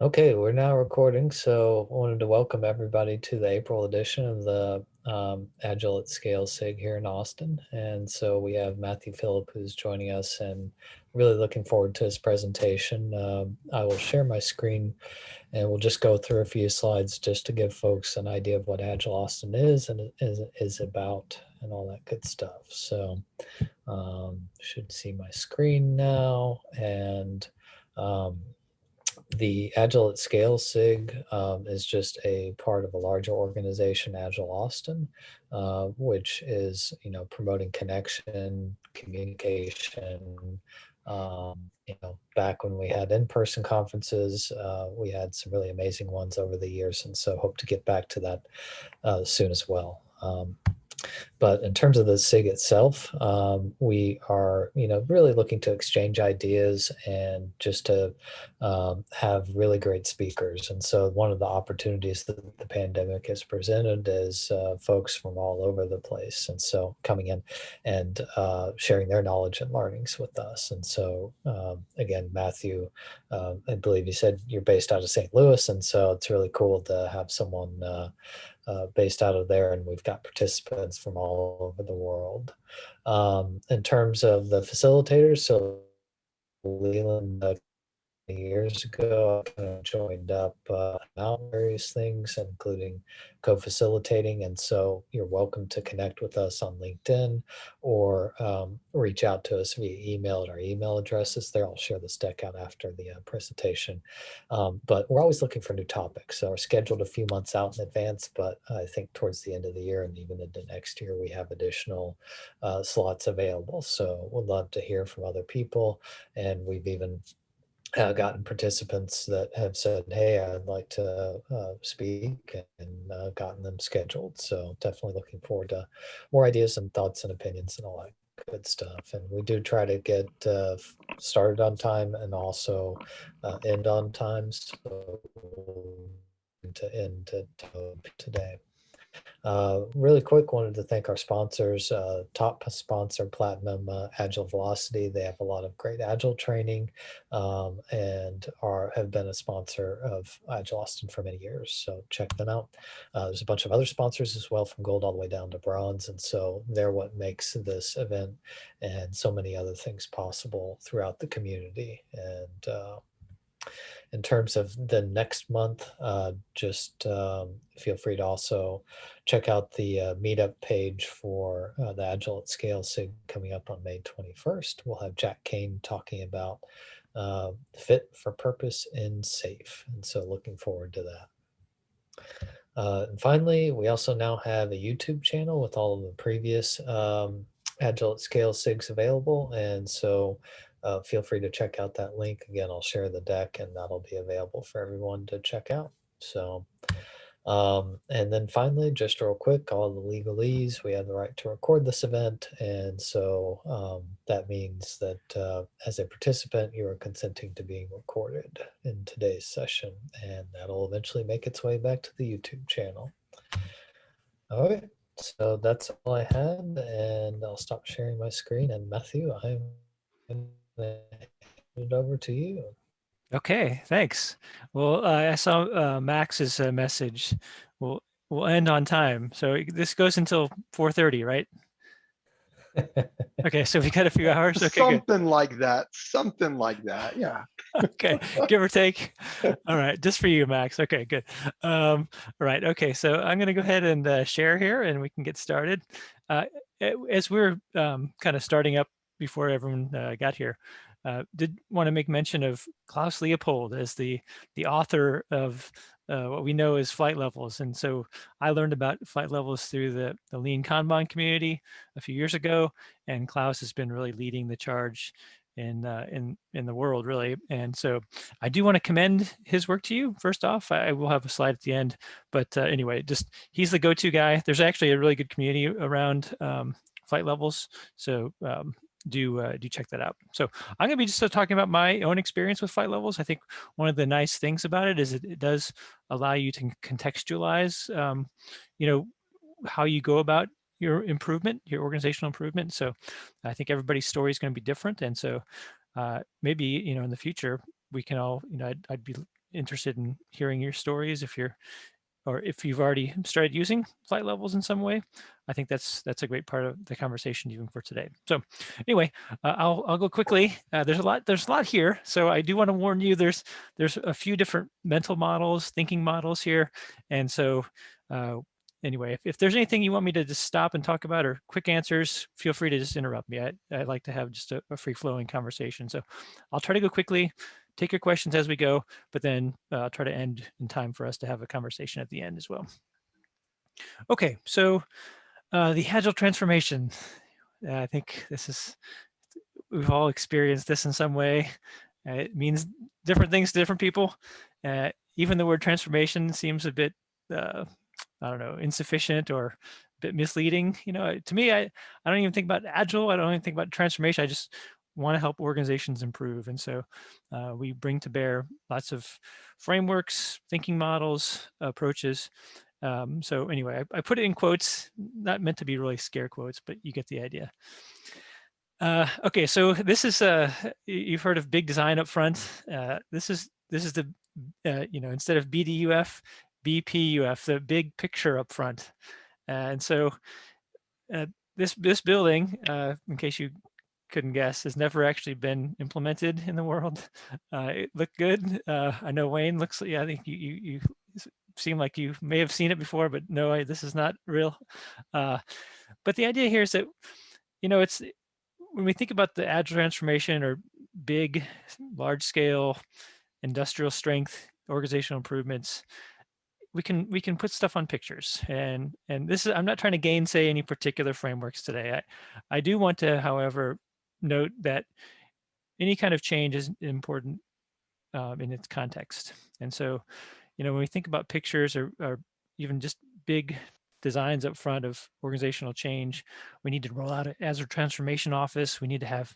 Okay, we're now recording, so I wanted to welcome everybody to the April edition of the Agile at Scale SIG here in Austin. And so we have Matthew Phillip who's joining us and really looking forward to his presentation. I will share my screen and we'll just go through a few slides just to give folks an idea of what Agile Austin is and is about and all that good stuff. So should see my screen now and the Agile at Scale SIG is just a part of a larger organization, Agile Austin, which is promoting connection, communication. Back when we had in-person conferences, we had some really amazing ones over the years, and so hope to get back to that soon as well. But in terms of the SIG itself, we are, really looking to exchange ideas and just to have really great speakers. And so one of the opportunities that the pandemic has presented is folks from all over the place. And so coming in and sharing their knowledge and learnings with us. And so again, Matthew, I believe you said you're based out of St. Louis. And so it's really cool to have someone based out of there, and we've got participants from all over the world. In terms of the facilitators, so Leland years ago, I kind of joined up out various things, including co-facilitating. And so you're welcome to connect with us on LinkedIn or reach out to us via email at our email addresses there. I'll share this deck out after the presentation. But we're always looking for new topics. So we're scheduled a few months out in advance, but I think towards the end of the year and even into next year, we have additional slots available. So we'd love to hear from other people. And we've even gotten participants that have said, hey, I'd like to speak, and gotten them scheduled. So definitely looking forward to more ideas and thoughts and opinions and all that good stuff. And we do try to get started on time and also end on time. So to end today. Really quick, wanted to thank our sponsors, top sponsor, Platinum Agile Velocity. They have a lot of great Agile training and have been a sponsor of Agile Austin for many years. So check them out. There's a bunch of other sponsors as well, from gold all the way down to bronze. And so they're what makes this event and so many other things possible throughout the community. And in terms of the next month, just feel free to also check out the meetup page for the Agile at Scale SIG coming up on May 21st. We'll have Jack Kane talking about fit for purpose and safe. And so looking forward to that. And finally, we also now have a YouTube channel with all of the previous Agile at Scale SIGs available. And so feel free to check out that link. Again, I'll share the deck and that'll be available for everyone to check out. So, and then finally, just real quick, all the legalese, we have the right to record this event. And so that means that as a participant, you are consenting to being recorded in today's session, and that'll eventually make its way back to the YouTube channel. All right, so that's all I had, and I'll stop sharing my screen. And Matthew, I'm going to hand it over to you. Okay, thanks. Well, I saw Max's message. We'll end on time. So this goes until 4:30, right? Okay, so we got a few hours. Okay, good. Something like that. Something like that. Yeah. Okay, give or take. All right, just for you, Max. Okay, good. All right. Okay, so I'm going to go ahead and share here, and we can get started. As we're kind of starting up before everyone got here, did want to make mention of Klaus Leopold as the author of what we know as flight levels. And so I learned about flight levels through the Lean Kanban community a few years ago, and Klaus has been really leading the charge in the world, really. And so I do want to commend his work to you. First off, I will have a slide at the end, but anyway, just he's the go-to guy. There's actually a really good community around flight levels, so do check that out. So I'm going to be just talking about my own experience with flight levels. I think one of the nice things about it is it does allow you to contextualize, how you go about your improvement, your organizational improvement. So I think everybody's story is going to be different. And so maybe, in the future, we can all, I'd be interested in hearing your stories or if you've already started using flight levels in some way. I think that's a great part of the conversation even for today. So anyway, I'll go quickly. There's a lot here. So I do want to warn you, there's a few different mental models, thinking models here. And so anyway, if there's anything you want me to just stop and talk about or quick answers, feel free to just interrupt me. I'd like to have just a free flowing conversation. So I'll try to go quickly, take your questions as we go, but then I'll try to end in time for us to have a conversation at the end as well. Okay, so the Agile transformation. I think we've all experienced this in some way. It means different things to different people. Even the word transformation seems a bit, I don't know, insufficient or a bit misleading. You know, to me, I don't even think about Agile. I don't even think about transformation. I just want to help organizations improve. And so we bring to bear lots of frameworks, thinking models, approaches. So anyway, I put it in quotes, not meant to be really scare quotes, but you get the idea. Okay, so this is you've heard of big design up front. This is the instead of BDUF, BPUF, the big picture up front. And so this building, in case you couldn't guess, has never actually been implemented in the world. It looked good. I know Wayne looks. Yeah, I think you seem like you may have seen it before, but no, this is not real. But the idea here is that it's when we think about the Agile transformation or big, large scale, industrial strength organizational improvements, we can put stuff on pictures. And this is, I'm not trying to gainsay any particular frameworks today. I do want to, however, note that any kind of change is important in its context. And so, when we think about pictures or even just big designs up front of organizational change, we need to roll out an Agile transformation office. We need to have,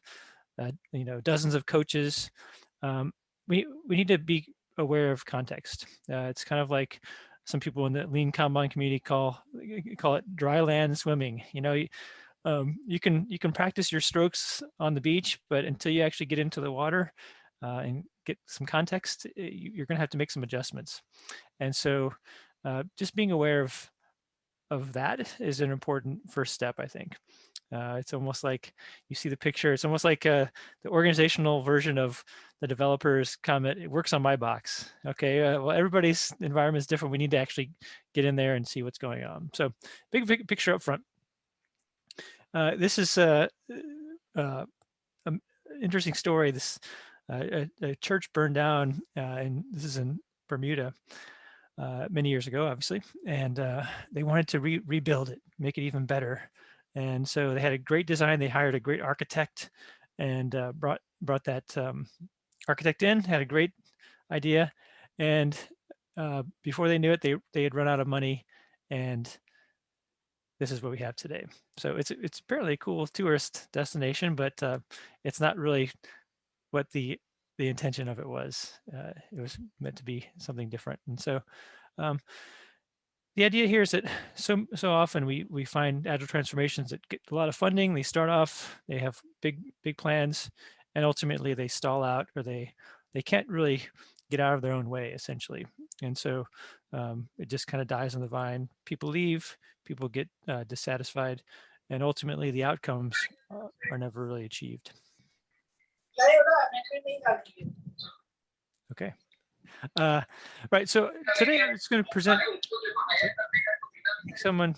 dozens of coaches. We need to be aware of context. It's kind of like some people in the lean Kanban community call it dry land swimming. You can practice your strokes on the beach, but until you actually get into the water and get some context, you're going to have to make some adjustments. And so, just being aware of that is an important first step, I think. It's almost like you see the picture. It's almost like the organizational version of the developer's comment. It works on my box. Okay, well, everybody's environment is different. We need to actually get in there and see what's going on. So, big picture up front. This is an interesting story. This a church burned down, and this is in Bermuda many years ago, obviously, and they wanted to rebuild it, make it even better. And so they had a great design. They hired a great architect, and brought that architect in. Had a great idea, and before they knew it, they had run out of money, and this is what we have today. So it's apparently a cool tourist destination, but it's not really what the intention of it was. It was meant to be something different. And so the idea here is that so often we find Agile transformations that get a lot of funding. They start off, they have big plans, and ultimately they stall out, or they can't really get out of their own way, essentially. And so it just kind of dies on the vine. People leave, people get dissatisfied, and ultimately the outcomes are never really achieved. Okay. Right. So today I'm just going to present someone.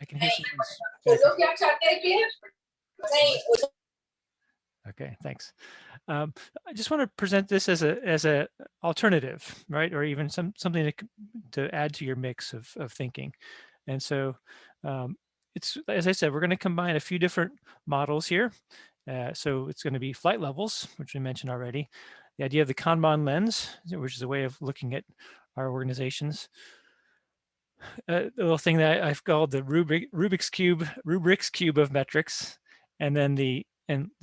I can hear someone's. Okay. Thanks. I just want to present this as a alternative, right, or even something to add to your mix of thinking. And so it's, as I said, we're going to combine a few different models here. So it's going to be flight levels, which we mentioned already. The idea of the Kanban Lens, which is a way of looking at our organizations. The little thing that I've called the Rubik's cube of metrics, and then the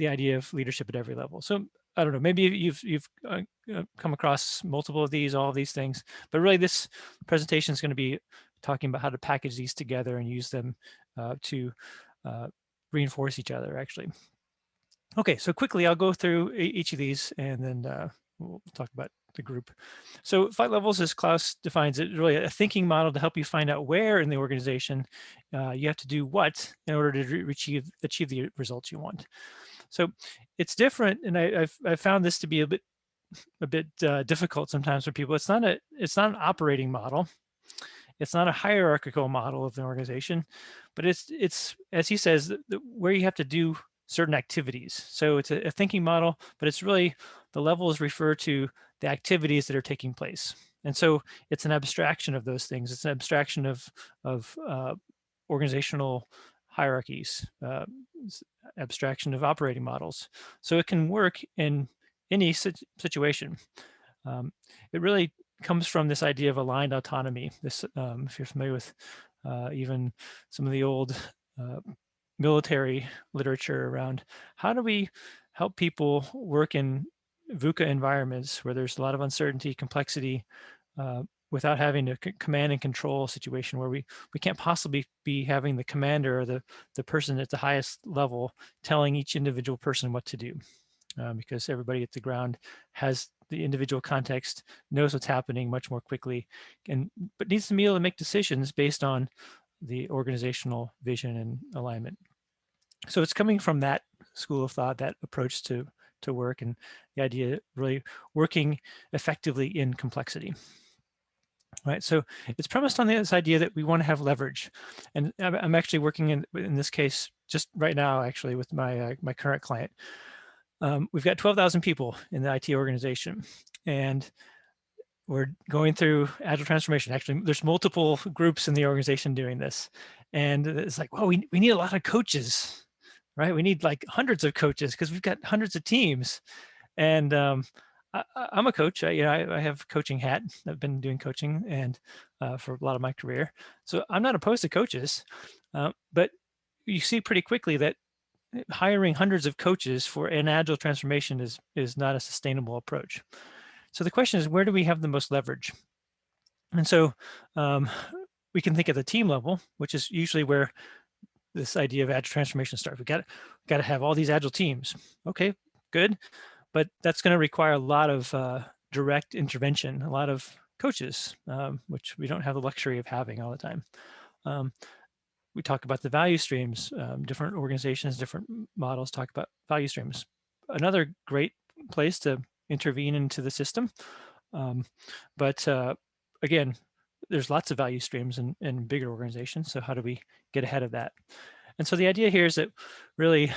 idea of leadership at every level. So I don't know, maybe you've come across multiple of these, all of these things, but really this presentation is going to be talking about how to package these together and use them to reinforce each other, actually. Okay, so quickly I'll go through each of these, and then we'll talk about the group. So flight levels, as Klaus defines it, really a thinking model to help you find out where in the organization you have to do what in order to achieve the results you want. So it's different, and I've found this to be a bit difficult sometimes for people. It's not an operating model. It's not a hierarchical model of an organization, but it's as he says, where you have to do certain activities. So it's a thinking model, but it's really the levels refer to the activities that are taking place. And so it's an abstraction of those things. It's an abstraction of organizational hierarchies, abstraction of operating models. So it can work in any situation. It really comes from this idea of aligned autonomy. This, if you're familiar with even some of the old military literature around how do we help people work in VUCA environments where there's a lot of uncertainty, complexity, without having a command and control situation where we can't possibly be having the commander or the person at the highest level telling each individual person what to do, because everybody at the ground has the individual context, knows what's happening much more quickly, but needs to be able to make decisions based on the organizational vision and alignment. So it's coming from that school of thought, that approach to work, and the idea really working effectively in complexity. Right, so it's premised on this idea that we want to have leverage, and I'm actually working in this case just right now, actually, with my my current client. We've got 12,000 people in the IT organization, and we're going through Agile Transformation. Actually, there's multiple groups in the organization doing this, and it's like, well, we need a lot of coaches, right? We need like hundreds of coaches because we've got hundreds of teams, and I'm a coach. I have a coaching hat. I've been doing coaching and for a lot of my career, so I'm not opposed to coaches, but you see pretty quickly that hiring hundreds of coaches for an agile transformation is not a sustainable approach. So the question is, where do we have the most leverage? And so we can think at the team level, which is usually where this idea of agile transformation starts. We got to have all these agile teams. Okay, good, but that's going to require a lot of direct intervention, a lot of coaches, which we don't have the luxury of having all the time. We talk about the value streams. Different organizations, different models talk about value streams. Another great place to intervene into the system. But again, there's lots of value streams in bigger organizations. So how do we get ahead of that? And so the idea here is that really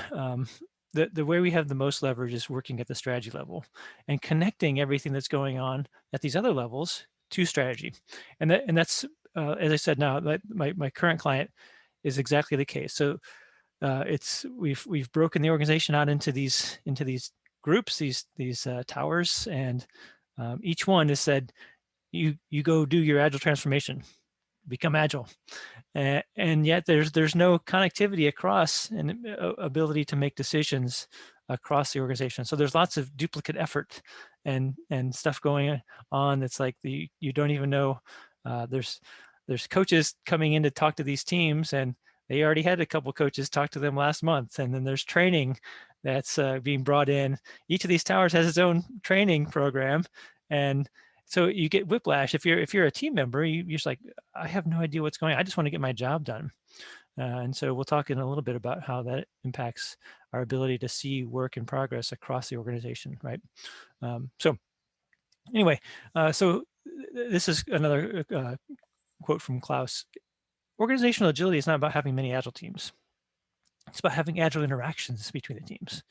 the way we have the most leverage is working at the strategy level and connecting everything that's going on at these other levels to strategy. And that's as I said, now that my current client is exactly the case. So we've broken the organization out into these groups, these towers, and each one has said, you go do your agile transformation, become agile, and yet there's no connectivity across and ability to make decisions across the organization. So there's lots of duplicate effort and stuff going on that's like you don't even know. There's coaches coming in to talk to these teams, and they already had a couple coaches talk to them last month, and then there's training that's being brought in. Each of these towers has its own training program, and so you get whiplash. If you're a team member, you're just like, I have no idea what's going on. I just want to get my job done. And so we'll talk in a little bit about how that impacts our ability to see work in progress across the organization, right? So anyway, so this is another quote from Klaus. Organizational agility is not about having many agile teams. It's about having agile interactions between the teams.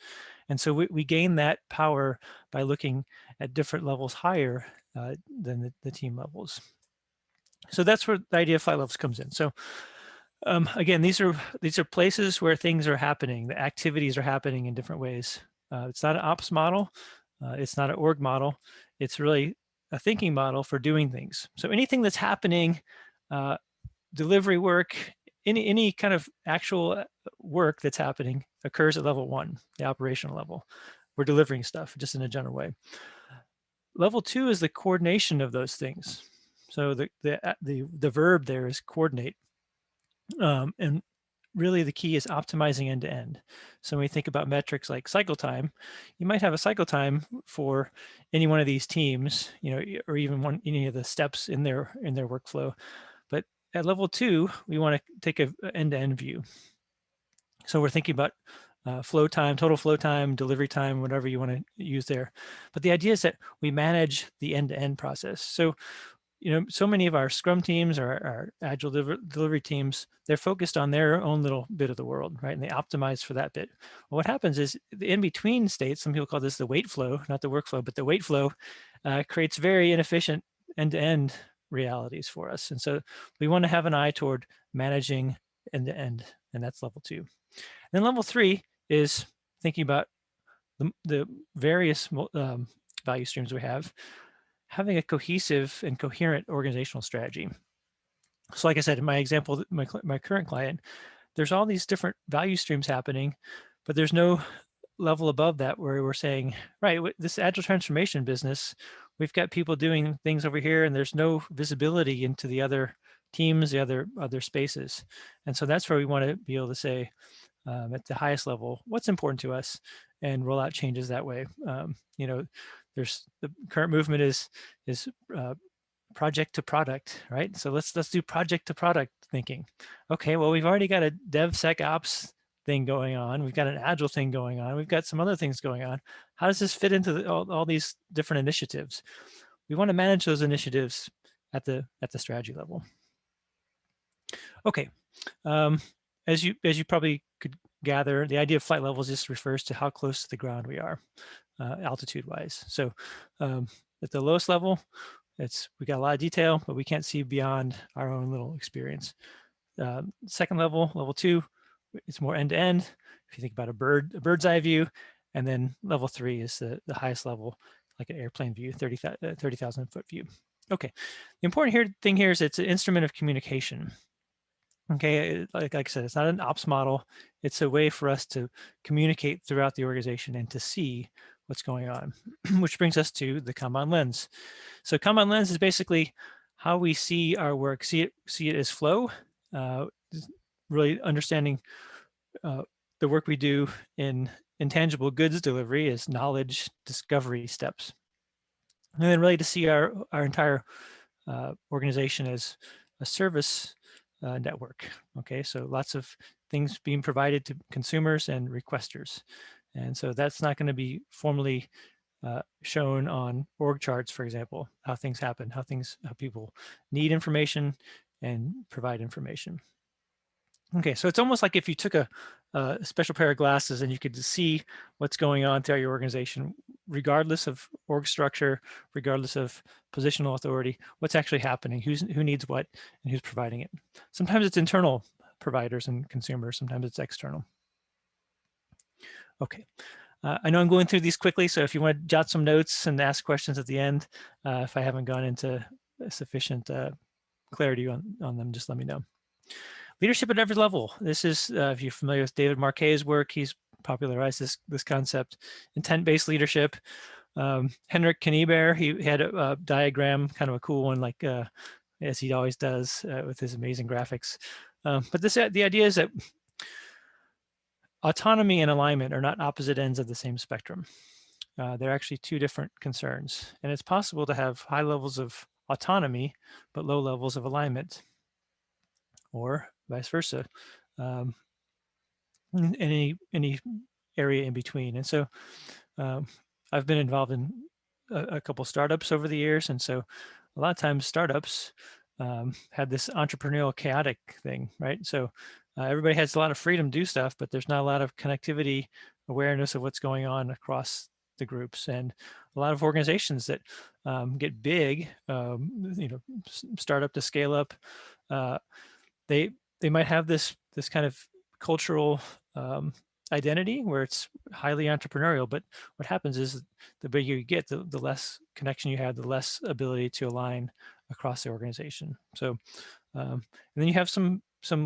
And so we gain that power by looking at different levels higher than the team levels. So that's where the idea of flight levels comes in. So again, these are places where things are happening. The activities are happening in different ways. It's not an ops model. It's not an org model. It's really a thinking model for doing things. So anything that's happening, delivery work, any kind of actual work that's happening occurs at level one, the operational level. We're delivering stuff just in a general way. Level two is the coordination of those things. So the verb there is coordinate, and really the key is optimizing end to end. So when we think about metrics like cycle time, you might have a cycle time for any one of these teams, or even any of the steps in their workflow. But at level 2, we want to take a end-to-end view. So we're thinking about flow time, total flow time, delivery time, whatever you want to use there. But the idea is that we manage the end-to-end process. So so many of our Scrum teams or our Agile delivery teams, they're focused on their own little bit of the world, right? And they optimize for that bit. Well, what happens is the in-between states, some people call this the wait flow, not the workflow, but the wait flow creates very inefficient end-to-end realities for us. And so we want to have an eye toward managing end-to-end, and that's level 2. And then level 3 is thinking about the various value streams we have, having a cohesive and coherent organizational strategy. So like I said, in my example, my current client, there's all these different value streams happening, but there's no level above that where we're saying, right, this Agile transformation business, we've got people doing things over here and there's no visibility into the other teams, the other spaces. And so that's where we want to be able to say at the highest level, what's important to us, and roll out changes that way. There's the current movement is project to product, right? So let's do project to product thinking. Okay, well, we've already got a DevSecOps thing going on. We've got an Agile thing going on. We've got some other things going on. How does this fit into all these different initiatives? We want to manage those initiatives at the strategy level. Okay, as you probably could gather, the idea of flight levels just refers to how close to the ground we are, altitude-wise. So at the lowest level, we got a lot of detail, but we can't see beyond our own little experience. Second level, level 2, it's more end-to-end. If you think about a bird's eye view, and then level 3 is the highest level, like an airplane view, 30,000 foot view. Okay, the important thing here is it's an instrument of communication. Okay, like I said, it's not an ops model. It's a way for us to communicate throughout the organization and to see what's going on, which brings us to the Kanban Lens. So Kanban Lens is basically how we see our work, see it as flow, really understanding the work we do in intangible goods delivery as knowledge discovery steps. And then really to see our entire organization as a service network. Okay, so lots of things being provided to consumers and requesters. And so that's not going to be formally shown on org charts, for example, how things happen, how people need information and provide information. Okay, so it's almost like if you took a special pair of glasses and you could see what's going on throughout your organization, regardless of org structure, regardless of positional authority, what's actually happening, who needs what, and who's providing it. Sometimes it's internal providers and consumers, sometimes it's external. Okay, I know I'm going through these quickly, so if you want to jot some notes and ask questions at the end, if I haven't gone into sufficient clarity on them, just let me know. Leadership at every level. This is, if you're familiar with David Marquet's work, he's popularized this concept, intent-based leadership. Henrik Knieber, he had a diagram, kind of a cool one, like as he always does with his amazing graphics. But the idea is that autonomy and alignment are not opposite ends of the same spectrum. They're actually two different concerns. And it's possible to have high levels of autonomy, but low levels of alignment, or vice versa, in any area in between. And so I've been involved in a couple startups over the years. And so a lot of times startups had this entrepreneurial chaotic thing, right? So everybody has a lot of freedom to do stuff, but there's not a lot of connectivity, awareness of what's going on across the groups. And a lot of organizations that get big, startup to scale up, they might have this kind of cultural identity where it's highly entrepreneurial, but what happens is the bigger you get, the less connection you have, the less ability to align across the organization. So, and then you have some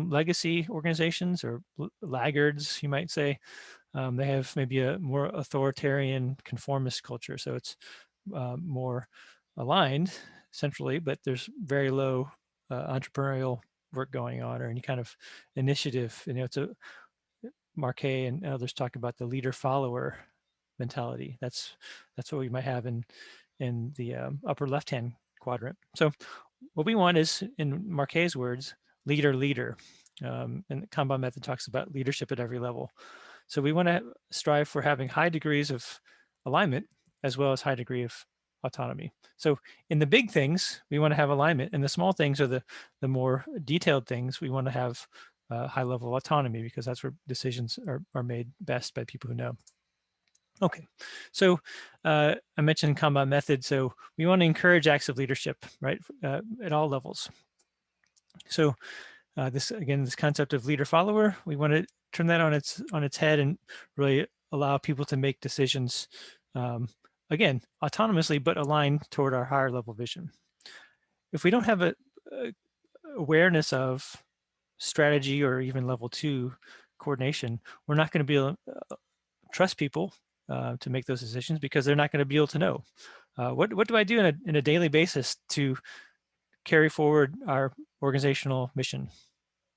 legacy organizations or laggards, you might say. They have maybe a more authoritarian conformist culture. So it's more aligned centrally, but there's very low entrepreneurial work going on or any kind of initiative. It's a Marquet and others talk about the leader follower mentality. That's what we might have in the upper left hand quadrant. So what we want is, in Marquet's words, leader. And the Kanban method talks about leadership at every level. So we want to strive for having high degrees of alignment as well as high degree of autonomy. So in the big things, we want to have alignment, and the small things are the more detailed things. We want to have high level of autonomy, because that's where decisions are made best by people who know. Okay, so I mentioned Kanban method. So we want to encourage active leadership, right, at all levels. So this concept of leader follower, we want to turn that on its head and really allow people to make decisions, again, autonomously, but aligned toward our higher level vision. If we don't have a awareness of strategy or even level 2 coordination, we're not going to be able to trust people to make those decisions, because they're not going to be able to know. What do I do in a daily basis to carry forward our organizational mission?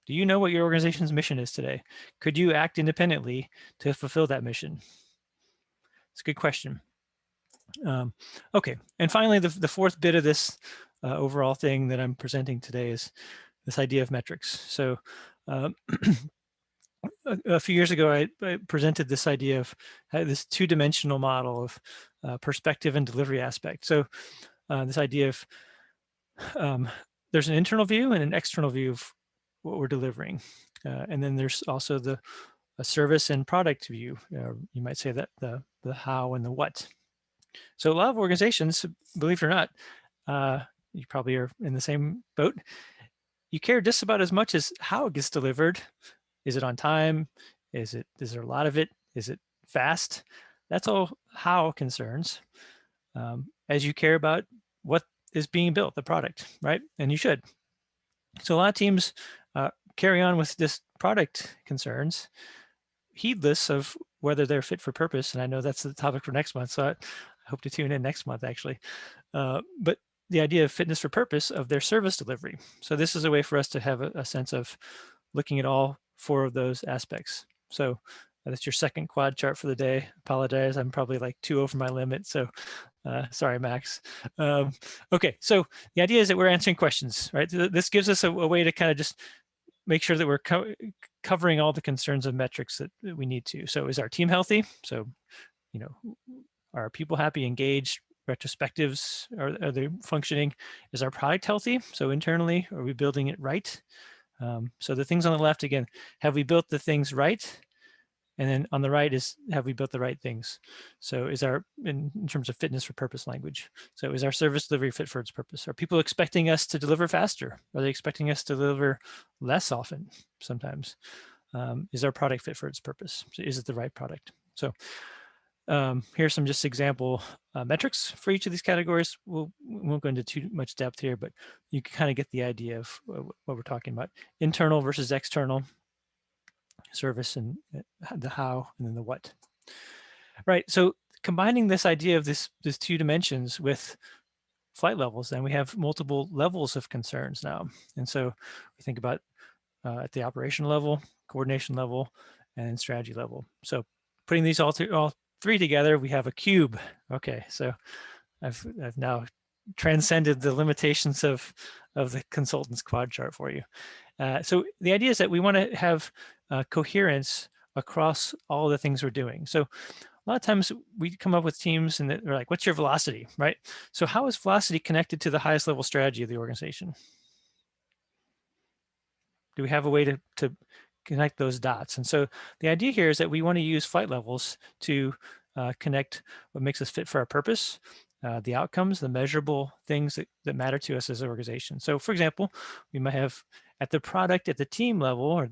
Do you know what your organization's mission is today? Could you act independently to fulfill that mission? It's a good question. Okay, and finally, the fourth bit of this overall thing that I'm presenting today is this idea of metrics. So a few years ago, I presented this idea of this two-dimensional model of perspective and delivery aspect. So this idea of there's an internal view and an external view of what we're delivering. And then there's also a service and product view. You might say that the how and the what. So a lot of organizations, believe it or not, you probably are in the same boat. You care just about as much as how it gets delivered. Is it on time? Is there a lot of it? Is it fast? That's all how concerns, as you care about what is being built, the product, right? And you should. So a lot of teams carry on with this product concerns, heedless of whether they're fit for purpose. And I know that's the topic for next month, so I hope to tune in next month, actually. But the idea of fitness for purpose of their service delivery. So this is a way for us to have a sense of looking at all four of those aspects. So that's your second quad chart for the day. Apologize, I'm probably like 2 over my limit, so sorry, Max. Okay, so the idea is that we're answering questions, right? This gives us a way to kind of just make sure that we're covering all the concerns of metrics that we need to. So is our team healthy? So, are people happy, engaged? Retrospectives, are they functioning? Is our product healthy? So internally, are we building it right? So the things on the left, again, have we built the things right? And then on the right is, have we built the right things? So is in terms of fitness for purpose language. So is our service delivery fit for its purpose? Are people expecting us to deliver faster? Are they expecting us to deliver less often sometimes? Is our product fit for its purpose? So is it the right product? So here's some just example metrics for each of these categories. We won't go into too much depth here, but you can kind of get the idea of what we're talking about. Internal versus external, service and the how, and then the what. Right, so combining this idea of these 2 dimensions with flight levels, then we have multiple levels of concerns now. And so we think about at the operation level, coordination level, and strategy level. So putting these all 3 together, we have a cube. Okay, so I've now transcended the limitations of the consultant's quad chart for you. So the idea is that we want to have coherence across all the things we're doing. So a lot of times we come up with teams and they're like, what's your velocity, right? So how is velocity connected to the highest level strategy of the organization? Do we have a way to connect those dots? And so the idea here is that we want to use flight levels to connect what makes us fit for our purpose, the outcomes, the measurable things that matter to us as an organization. So for example, we might have at the product, at the team level, or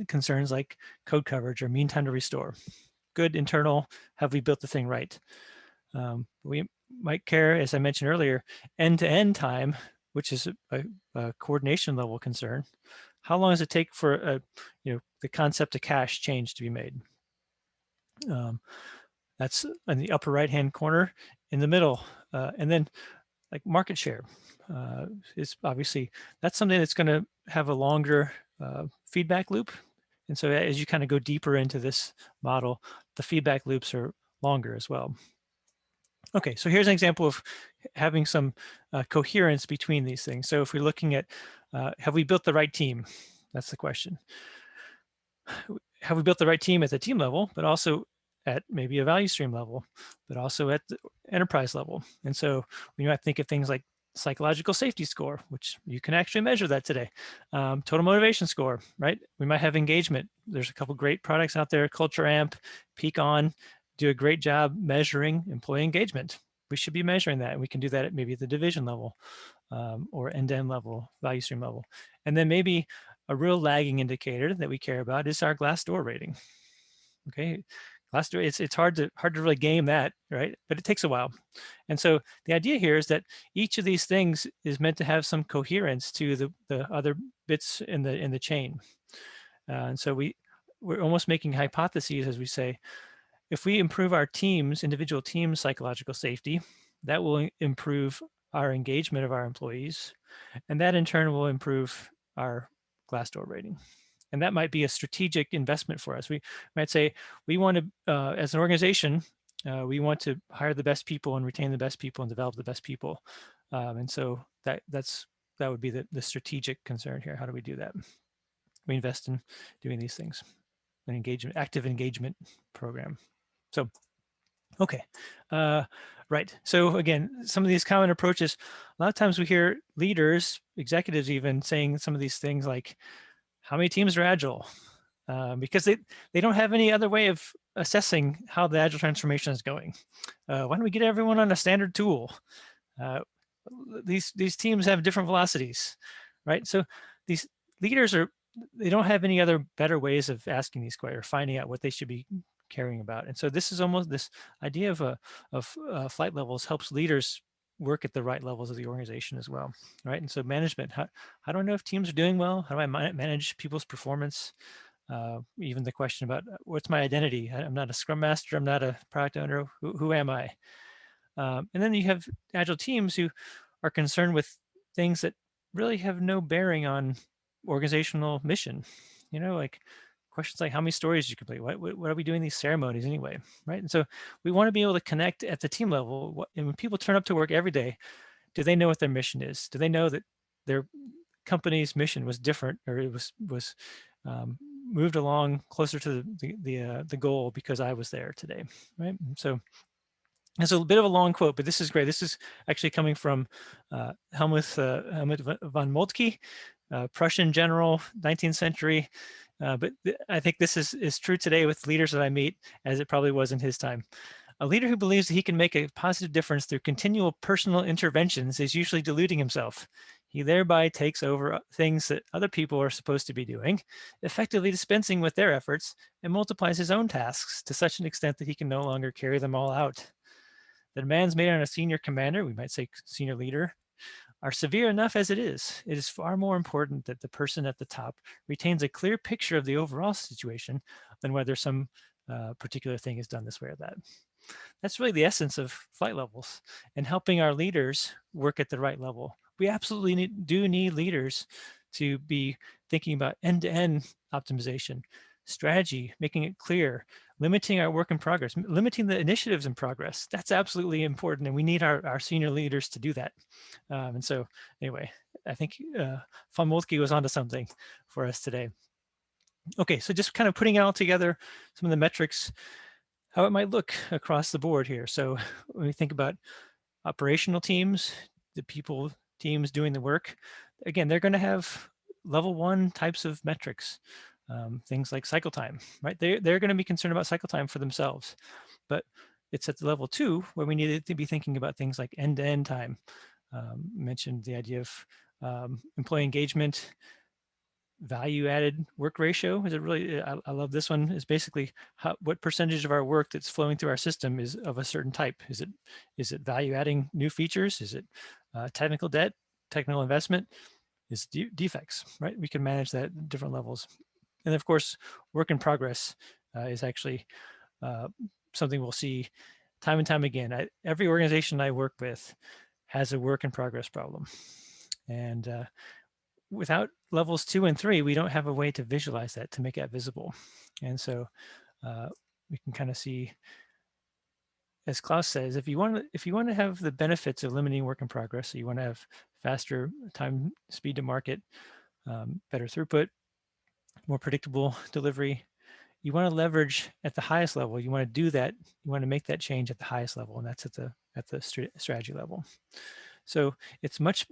concerns like code coverage or mean time to restore. Good internal, have we built the thing right? We might care, as I mentioned earlier, end-to-end time, which is a coordination level concern. How long does it take for the concept of cache change to be made? That's in the upper right-hand corner. In the middle, and then like market share. is obviously, that's something that's going to have a longer feedback loop. And so as you kind of go deeper into this model, the feedback loops are longer as well. Okay, so here's an example of having some coherence between these things. So if we're looking at, have we built the right team? That's the question. Have we built the right team at the team level, but also at maybe a value stream level, but also at the enterprise level? And so we might think of things like psychological safety score, which you can actually measure that today. Total motivation score, right? We might have engagement. There's a couple great products out there, Culture Amp, Peak On, do a great job measuring employee engagement. We should be measuring that. And we can do that at maybe the division level or end-to-end level, value stream level. And then maybe a real lagging indicator that we care about is our Glassdoor rating. Okay, Glassdoor, it's hard to really game that, right? But it takes a while. And so the idea here is that each of these things is meant to have some coherence to the other bits in the chain. And so we're almost making hypotheses, as we say. If we improve our individual teams' psychological safety, that will improve our engagement of our employees, and that in turn will improve our Glassdoor rating. And that might be a strategic investment for us. We might say we want to, as an organization, we want to hire the best people and retain the best people and develop the best people. And so that would be the strategic concern here. How do we do that? We invest in doing these things, an active engagement program. So, okay, right. So again, some of these common approaches, a lot of times we hear leaders, executives even saying some of these things like, how many teams are agile? Because they don't have any other way of assessing how the agile transformation is going. Why don't we get everyone on a standard tool? These teams have different velocities, right? So these leaders they don't have any other better ways of asking these questions or finding out what they should be caring about. And so this is almost this idea of flight levels helps leaders work at the right levels of the organization as well, right? And so management, how do I know if teams are doing well? How do I manage people's performance? Even the question about what's my identity? I'm not a scrum master. I'm not a product owner. Who am I? And then you have agile teams who are concerned with things that really have no bearing on organizational mission. You know, like questions like how many stories you complete, what are we doing these ceremonies anyway, right? And so we want to be able to connect at the team level. And when people turn up to work every day, do they know what their mission is? Do they know that their company's mission was different, or it was moved along closer to the goal because I was there today, right? So it's a bit of a long quote, but this is great. This is actually coming from Helmut von Moltke, Prussian general, 19th century. But I think this is true today with leaders that I meet, as it probably was in his time. A leader who believes that he can make a positive difference through continual personal interventions is usually deluding himself. He thereby takes over things that other people are supposed to be doing, effectively dispensing with their efforts, and multiplies his own tasks to such an extent that he can no longer carry them all out. The demands made on a senior commander, we might say senior leader, are severe enough as it is. It is far more important that the person at the top retains a clear picture of the overall situation than whether some particular thing is done this way or that. That's really the essence of flight levels and helping our leaders work at the right level. We absolutely do need leaders to be thinking about end-to-end optimization, strategy, making it clear, limiting our work in progress, limiting the initiatives in progress. That's absolutely important, and we need our senior leaders to do that. And so anyway, I think von Moltke was onto something for us today. Okay, so just kind of putting it all together, some of the metrics, how it might look across the board here. So when we think about operational teams, the teams doing the work, again, they're going to have level 1 types of metrics, things like cycle time, right? They're going to be concerned about cycle time for themselves, but it's at the level 2 where we need to be thinking about things like end-to-end time. Mentioned the idea of employee engagement, value added work ratio. Is it really, I love this one, is basically what percentage of our work that's flowing through our system is of a certain type. Is it value adding new features? Is it technical debt, technical investment? Is defects, right? We can manage that at different levels. And of course, work in progress is actually something we'll see time and time again. Every organization I work with as a work in progress problem. And without levels 2 and 3, we don't have a way to visualize that, to make that visible. And so we can kind of see, as Klaus says, if you want to have the benefits of limiting work in progress, so you want to have faster time, speed to market, better throughput, more predictable delivery, you want to leverage at the highest level. You want to do that. You want to make that change at the highest level, and that's at the strategy level. So it's much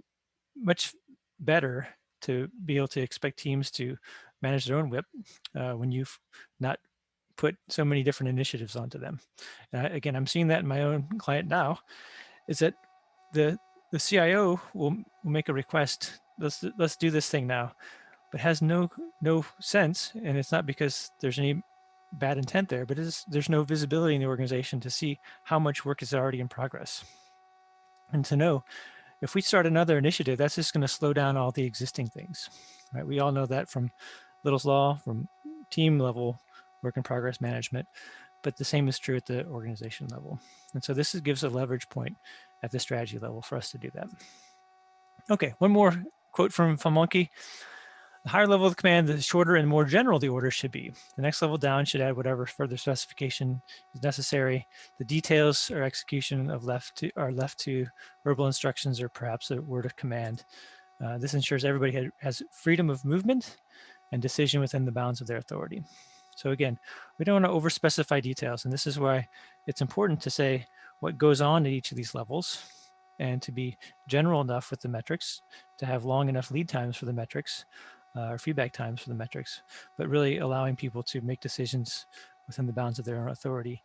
better to be able to expect teams to manage their own WIP when you've not put so many different initiatives onto them. Again, I'm seeing that in my own client now, is that the CIO will make a request, let's do this thing now, but has no sense, and it's not because there's any bad intent there, but there's no visibility in the organization to see how much work is already in progress. And to know, if we start another initiative, that's just going to slow down all the existing things, right? We all know that from Little's Law, from team level work in progress management, but the same is true at the organization level. And so this gives a leverage point at the strategy level for us to do that. Okay, one more quote from Monkey. The higher level of the command, the shorter and more general the order should be. The next level down should add whatever further specification is necessary. The details or execution are left to verbal instructions or perhaps a word of command. This ensures everybody has freedom of movement and decision within the bounds of their authority. So again, we don't want to over-specify details, and this is why it's important to say what goes on at each of these levels and to be general enough with the metrics, to have long enough lead times for the metrics, or feedback times for the metrics, but really allowing people to make decisions within the bounds of their own authority.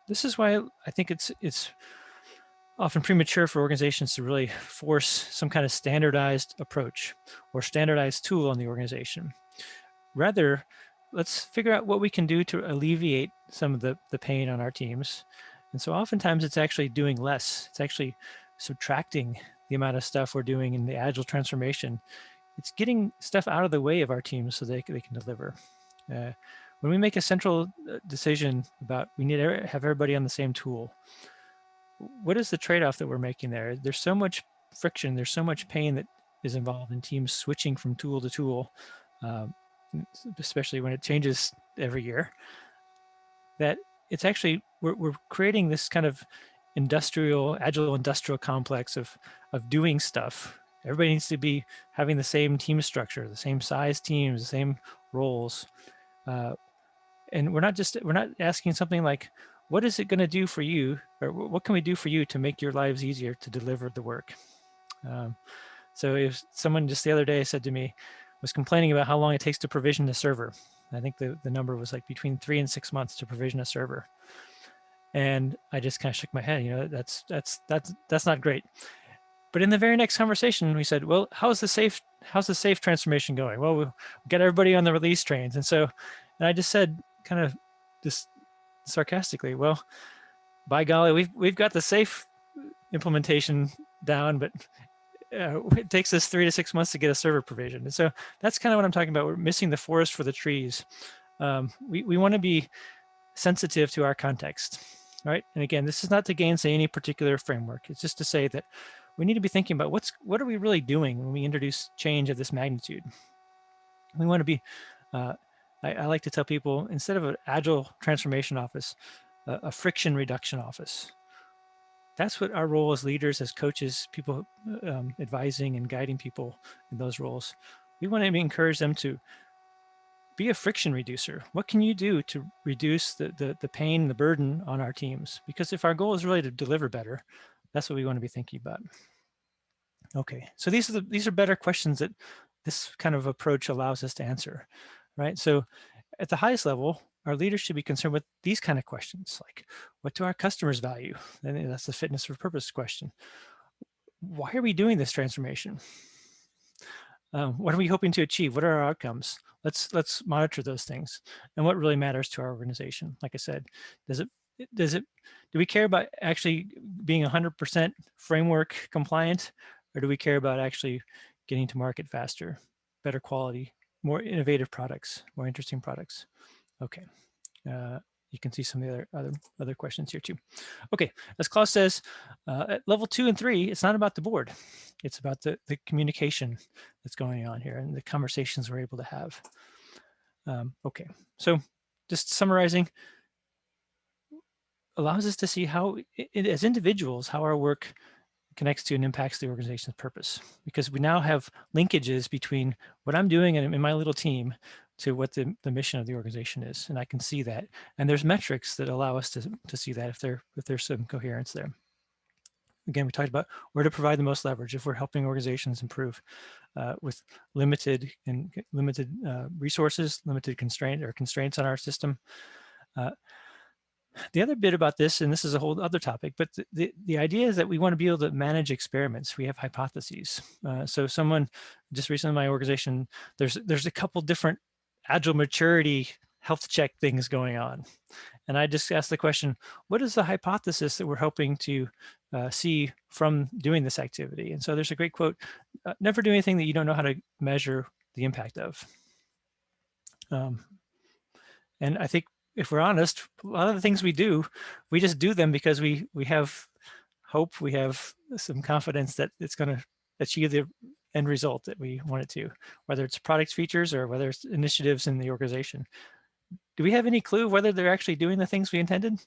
This is why I think it's often premature for organizations to really force some kind of standardized approach or standardized tool on the organization. Rather, let's figure out what we can do to alleviate some of the pain on our teams. And so oftentimes it's actually doing less. It's actually subtracting the amount of stuff we're doing in the Agile transformation. It's getting stuff out of the way of our teams so they can deliver. When we make a central decision about we need to have everybody on the same tool, what is the trade-off that we're making there? There's so much friction, there's so much pain that is involved in teams switching from tool to tool, especially when it changes every year, that it's actually, we're creating this kind of agile industrial complex of doing stuff. Everybody needs to be having the same team structure, the same size teams, the same roles. And we're not asking something like, what is it going to do for you? Or what can we do for you to make your lives easier to deliver the work? So if someone just the other day said to me, was complaining about how long it takes to provision a server. I think the number was like between 3 and 6 months to provision a server. And I just kind of shook my head, that's not great. But in the very next conversation, we said, well, how's the safe transformation going? Well, we'll get everybody on the release trains. And I just said, kind of just sarcastically, well, by golly, we've got the safe implementation down, but it takes us 3 to 6 months to get a server provision. And so that's kind of what I'm talking about. We're missing the forest for the trees. We want to be sensitive to our context, right? And again, this is not to gainsay any particular framework. It's just to say that we need to be thinking about what are we really doing when we introduce change of this magnitude. We want to be, I like to tell people, instead of an agile transformation office, a friction reduction office. That's what our role as leaders, as coaches, people advising and guiding people in those roles. We want to encourage them to be a friction reducer. What can you do to reduce the pain, the burden on our teams? Because if our goal is really to deliver better, that's what we want to be thinking about. Okay, so these are better questions that this kind of approach allows us to answer, right? So at the highest level, our leaders should be concerned with these kind of questions, like what do our customers value? And that's the fitness for purpose question. Why are we doing this transformation? What are we hoping to achieve? What are our outcomes? Let's monitor those things. And what really matters to our organization? Like I said, do we care about actually being 100% framework compliant, or do we care about actually getting to market faster, better quality, more innovative products, more interesting products? Okay. you can see some of the other questions here too. Okay, as Klaus says, at level 2 and 3, it's not about the board. It's about the communication that's going on here and the conversations we're able to have. Okay, so just summarizing, allows us to see how, as individuals, how our work connects to and impacts the organization's purpose, because we now have linkages between what I'm doing in my little team to what the mission of the organization is, and I can see that. And there's metrics that allow us to see that if there's some coherence there. Again, we talked about where to provide the most leverage if we're helping organizations improve with limited resources, limited constraints on our system. The other bit about this, and this is a whole other topic, but the idea is that we want to be able to manage experiments. We have hypotheses. So someone just recently in my organization, there's a couple different agile maturity health check things going on. And I just asked the question, what is the hypothesis that we're hoping to see from doing this activity? And so there's a great quote, never do anything that you don't know how to measure the impact of. And I think if we're honest, a lot of the things we do, we just do them because we have hope, we have some confidence that it's going to achieve the end result that we want it to, whether it's product features or whether it's initiatives in the organization. Do we have any clue whether they're actually doing the things we intended?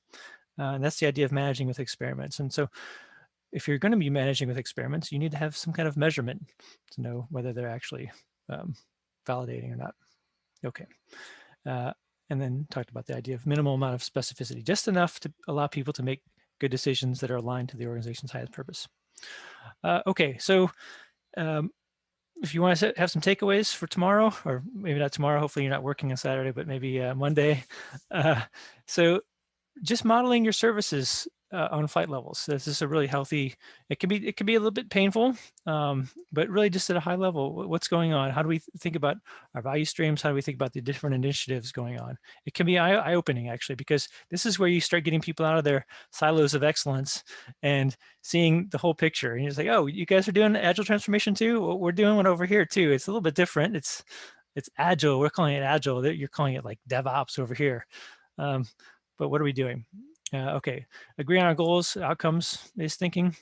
And that's the idea of managing with experiments. And so if you're going to be managing with experiments, you need to have some kind of measurement to know whether they're actually validating or not. Okay. And then talked about the idea of minimal amount of specificity, just enough to allow people to make good decisions that are aligned to the organization's highest purpose. Okay, so if you want to have some takeaways for tomorrow, or maybe not tomorrow, hopefully you're not working on Saturday, but maybe Monday. So just modeling your services on flight levels. This is a really healthy, it can be a little bit painful, but really just at a high level, what's going on? How do we think about our value streams? How do we think about the different initiatives going on? It can be eye-opening actually, because this is where you start getting people out of their silos of excellence and seeing the whole picture. And you're just like, oh, you guys are doing Agile Transformation too? Well, we're doing one over here too. It's a little bit different. It's Agile, we're calling it Agile. You're calling it like DevOps over here. But what are we doing? Okay, agree on our goals, outcomes is thinking.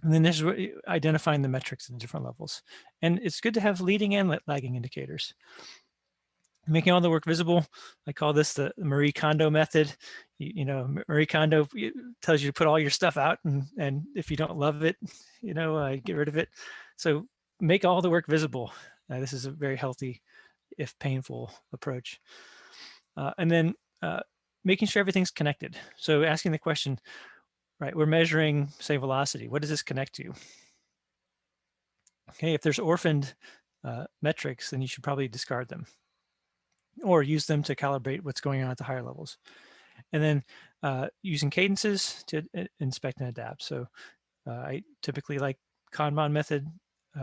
And then this is identifying the metrics at the different levels. And it's good to have leading and lagging indicators. Making all the work visible. I call this the Marie Kondo method. You know, Marie Kondo tells you to put all your stuff out, and if you don't love it, you know, get rid of it. So make all the work visible. This is a very healthy, if painful, approach. And then making sure everything's connected. So asking the question, right, we're measuring, say, velocity. What does this connect to? Okay, if there's orphaned metrics, then you should probably discard them or use them to calibrate what's going on at the higher levels. And then using cadences to inspect and adapt. So I typically like Kanban method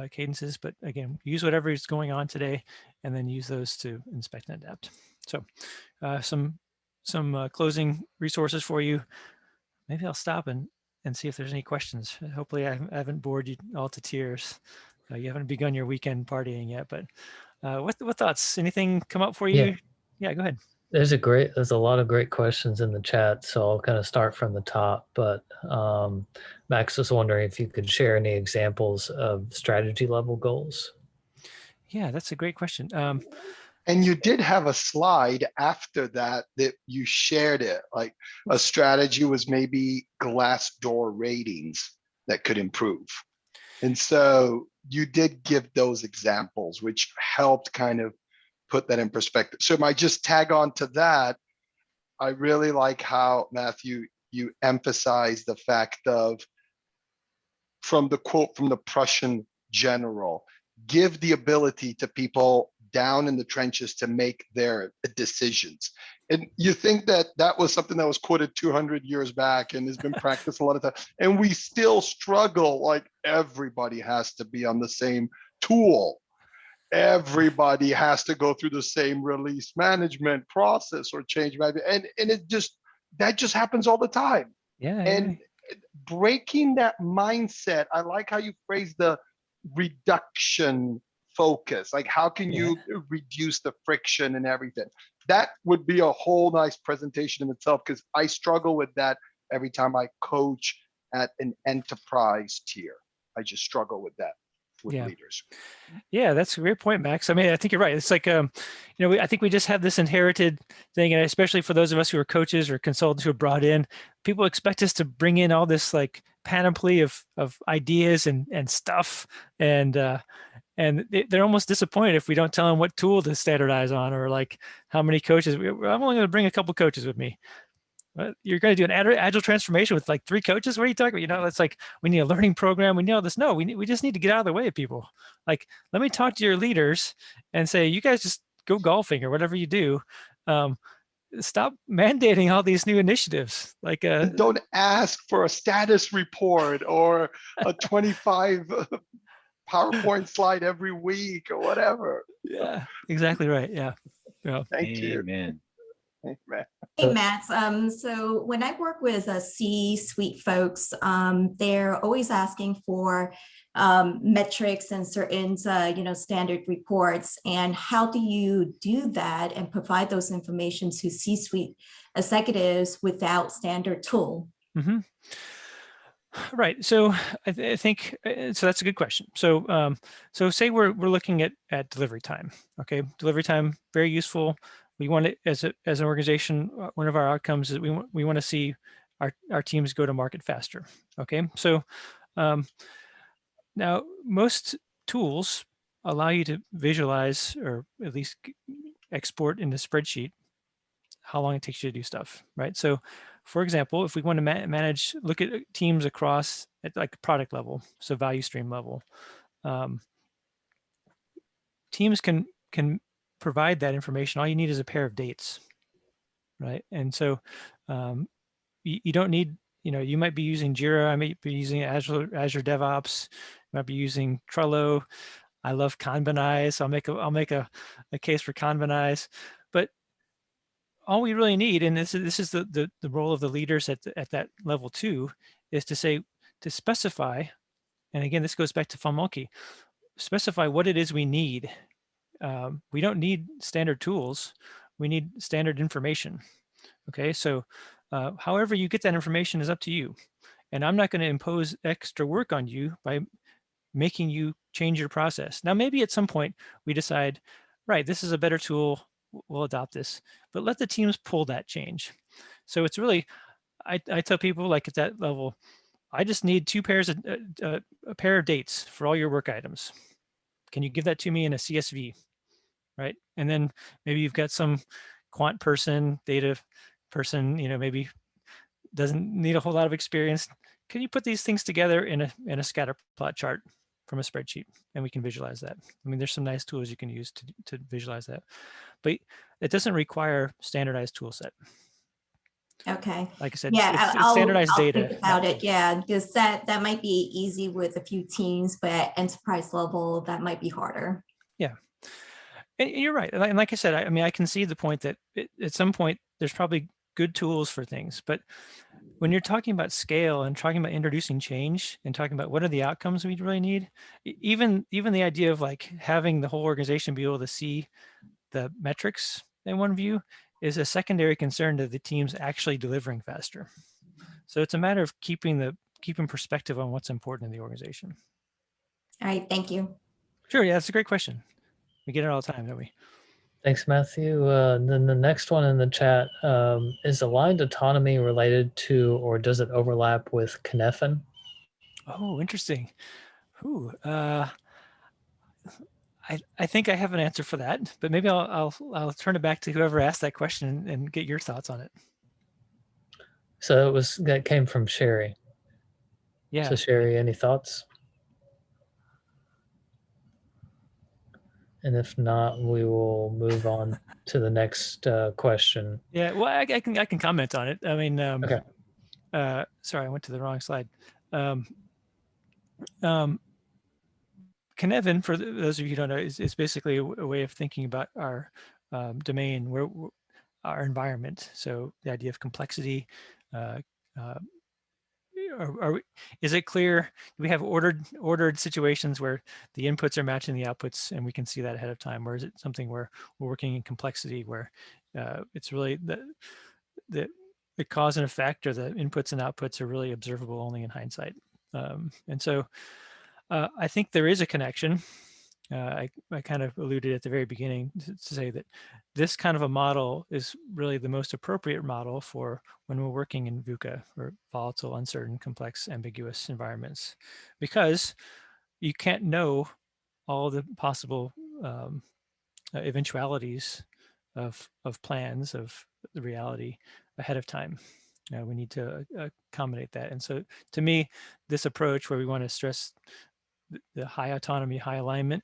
cadences, but again, use whatever is going on today and then use those to inspect and adapt. So some closing resources for you. Maybe I'll stop and see if there's any questions. Hopefully I haven't bored you all to tears. You haven't begun your weekend partying yet, but what thoughts? Anything come up for you? Yeah, go ahead. There's a lot of great questions in the chat, so I'll kind of start from the top. But Max was wondering if you could share any examples of strategy level goals. Yeah, that's a great question. And you did have a slide after that you shared it, like a strategy was maybe Glassdoor ratings that could improve. And so you did give those examples, which helped kind of put that in perspective. So I just tag on to that. I really like how, Matthew, you emphasize the fact of, from the quote from the Prussian general, give the ability to people down in the trenches to make their decisions. And you think that that was something that was quoted 200 years back and has been practiced a lot of times, and we still struggle. Like, everybody has to be on the same tool. Everybody has to go through the same release management process or change management, and that just happens all the time. Yeah. And breaking that mindset, I like how you phrase the reduction focus. Like, how can you reduce the friction and everything? that would be a whole nice presentation in itself, because I struggle with that every time I coach at an enterprise tier. I just struggle with that with Yeah. leaders. Yeah, that's a great point, Max. I mean, I think you're right. It's like, I think we just have this inherited thing, and especially for those of us who are coaches or consultants who are brought in, people expect us to bring in all this like panoply of ideas and stuff, and they're almost disappointed if we don't tell them what tool to standardize on, or like how many coaches. I'm only going to bring a couple coaches with me. You're going to do an agile transformation with like 3 coaches? What are you talking about? It's like, we need a learning program. We need all this. No, we just need to get out of the way of people. Like, let me talk to your leaders and say, you guys just go golfing or whatever you do. Stop mandating all these new initiatives. Like, And don't ask for a status report or a 25 PowerPoint slide every week or whatever. yeah, exactly right. Yeah. Thank you. Amen. Amen. Hey, Max. So when I work with C-suite folks, they're always asking for metrics and certain, standard reports. And how do you do that and provide those information to C-suite executives without standard tool? Mm-hmm. Right. So I think so. That's a good question. So so say we're looking at delivery time. Okay, delivery time, very useful. We want it as an organization. One of our outcomes is we want to see our teams go to market faster. Okay, so now most tools allow you to visualize, or at least export in a spreadsheet, how long it takes you to do stuff, right? So for example, if we want to manage, look at teams across at like product level, so value stream level, teams can provide that information. All you need is a pair of dates, right? And so you don't need, you might be using Jira, I might be using Azure DevOps, you might be using Trello. I love Kanban. I'll make a case for Kanban. But all we really need, and this is the role of the leaders at that level too, is to specify, and again, this goes back to FOMOLKI, specify what it is we need. We don't need standard tools. We need standard information. Okay, so however you get that information is up to you. And I'm not going to impose extra work on you by making you change your process. Now, maybe at some point we decide, right, this is a better tool, we'll adopt this, but let the teams pull that change. So it's really, I tell people like at that level, I just need 2 pairs of, a pair of dates for all your work items. Can you give that to me in a CSV, right? And then maybe you've got some quant person, data person, maybe doesn't need a whole lot of experience. Can you put these things together in a scatter plot chart from a spreadsheet, and we can visualize that? I mean, there's some nice tools you can use to visualize that, but it doesn't require standardized tool set. Okay. Like I said, Yeah, it's standardized I'll data. think about it. Yeah, because that might be easy with a few teams, but at enterprise level, that might be harder. Yeah, and you're right. And like I said, I mean, I can see the point that at some point there's probably good tools for things, but when you're talking about scale and talking about introducing change and talking about what are the outcomes we really need, even the idea of like having the whole organization be able to see the metrics in one view is a secondary concern to the teams actually delivering faster. So it's a matter of keeping perspective on what's important in the organization. All right, thank you. Sure, yeah, that's a great question. We get it all the time, don't we? Thanks, Matthew. Then the next one in the chat, is aligned autonomy related to, or does it overlap with Cynefin? Oh, interesting. Ooh, I think I have an answer for that, but maybe I'll turn it back to whoever asked that question and get your thoughts on it. So that came from Sherry. Yeah. So Sherry, any thoughts? And if not, we will move on to the next question. Yeah, well, I can comment on it. I mean, Okay. Sorry, I went to the wrong slide. Cynefin, for those of you who don't know, is basically a way of thinking about our domain, our environment. So the idea of complexity, is it clear? Do we have ordered situations where the inputs are matching the outputs, and we can see that ahead of time, or is it something where we're working in complexity, where it's really the cause and effect, or the inputs and outputs are really observable only in hindsight? And so I think there is a connection. I kind of alluded at the very beginning to say that this kind of a model is really the most appropriate model for when we're working in VUCA, or volatile, uncertain, complex, ambiguous environments, because you can't know all the possible eventualities of plans, of the reality ahead of time. We need to accommodate that. And so to me, this approach where we want to stress the high autonomy, high alignment,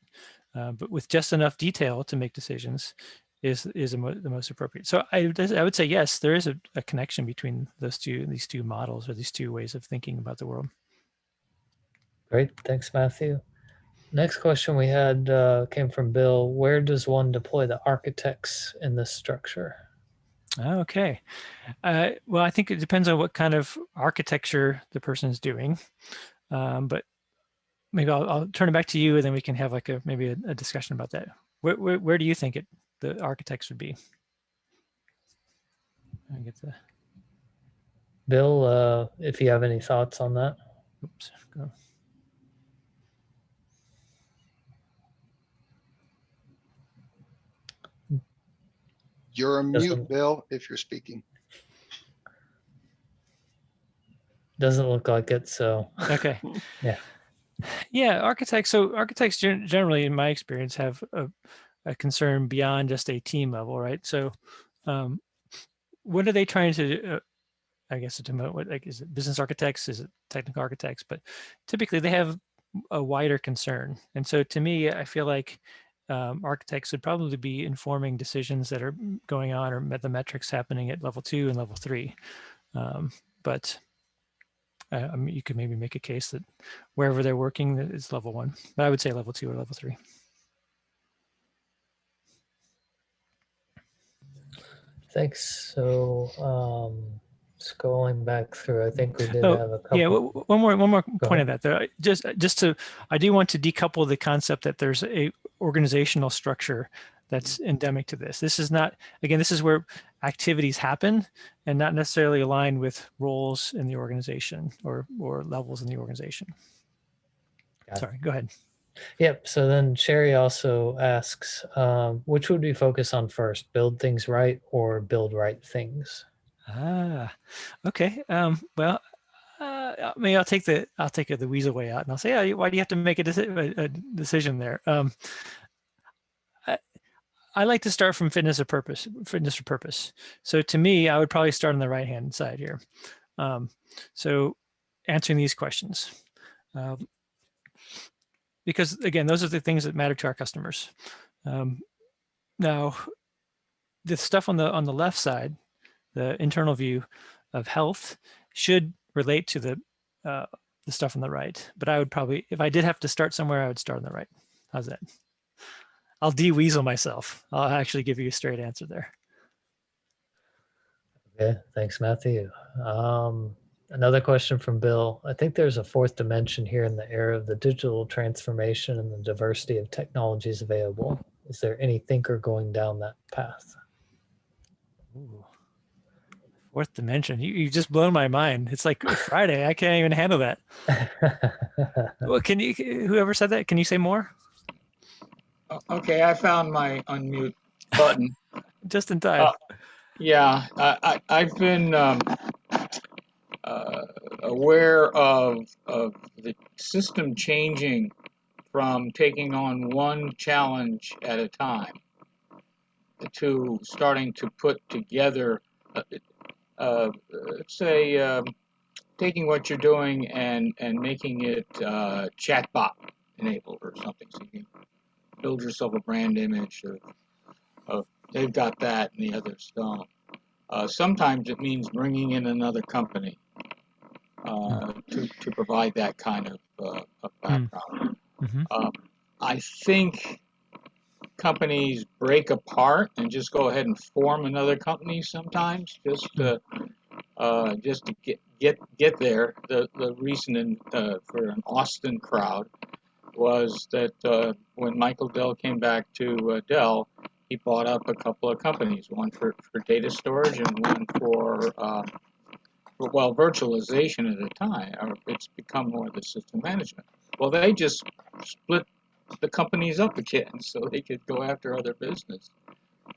but with just enough detail to make decisions is the most appropriate. So I would say, yes, there is a connection between these two models, or these two ways of thinking about the world. Great, thanks, Matthew. Next question we had came from Bill. Where does one deploy the architects in this structure? Okay. Well, I think it depends on what kind of architecture the person is doing. But maybe I'll turn it back to you, and then we can have like maybe a discussion about that. Where do you think the architects would be? I get the. Bill, if you have any thoughts on that. Oops. Go. You're a mute, Bill, if you're speaking. Doesn't look like it, so. Okay. Yeah. Yeah, architects. So architects generally, in my experience, have a concern beyond just a team level, right? So, what are they trying to? I guess to promote. What, like, is it business architects? Is it technical architects? But typically, they have a wider concern. And so, to me, I feel like architects would probably be informing decisions that are going on, or the metrics happening at level 2 and level 3. But I mean, you could maybe make a case that wherever they're working is level 1, but I would say level 2 or level 3. Thanks. So scrolling back through, I think we did have a couple. Yeah, one more point of that though. I do want to decouple the concept that there's a organizational structure that's endemic to this. This is not, again, this is where activities happen and not necessarily aligned with roles in the organization or levels in the organization. Sorry, go ahead. Yep. So then Sherry also asks, which would we focus on first, build things right or build right things? Okay. Well, maybe I'll take the weasel way out, and I'll say, why do you have to make a decision there? I like to start from fitness for purpose. So to me, I would probably start on the right-hand side here. So answering these questions. Because again, those are the things that matter to our customers. Now, the stuff on the left side, the internal view of health, should relate to the stuff on the right. But I would probably, if I did have to start somewhere, I would start on the right. How's that? I'll de-weasel myself. I'll actually give you a straight answer there. Okay, thanks, Matthew. Another question from Bill. I think there's a fourth dimension here in the era of the digital transformation and the diversity of technologies available. Is there any thinker going down that path? Ooh. Fourth dimension. You just blown my mind. It's like Friday. I can't even handle that. Well, whoever said that, can you say more? Okay, I found my unmute button. Just in time. Yeah, I've been aware of the system changing from taking on one challenge at a time to starting to put together, let's say, taking what you're doing and making it chatbot enabled or something. So you can build yourself a brand image of they've got that and the others don't. Sometimes it means bringing in another company to provide that kind of background. Mm-hmm. I think companies break apart and just go ahead and form another company sometimes, just to get there. The reason for an Austin crowd was that when Michael Dell came back to Dell, he bought up a couple of companies, one for data storage and one for virtualization at the time. It's become more the system management. Well, they just split the companies up again so they could go after other business.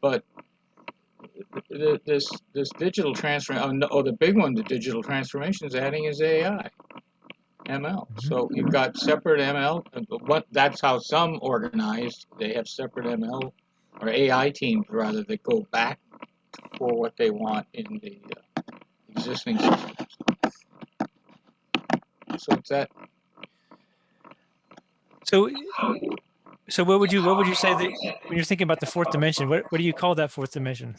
But this digital transformation, the big one, the digital transformation is adding is AI, ML. So you've got separate ML. That's how some organized. They have separate ML or AI teams rather that go back for what they want in the existing systems. So it's that. So what would you say that when you're thinking about the fourth dimension, what do you call that fourth dimension?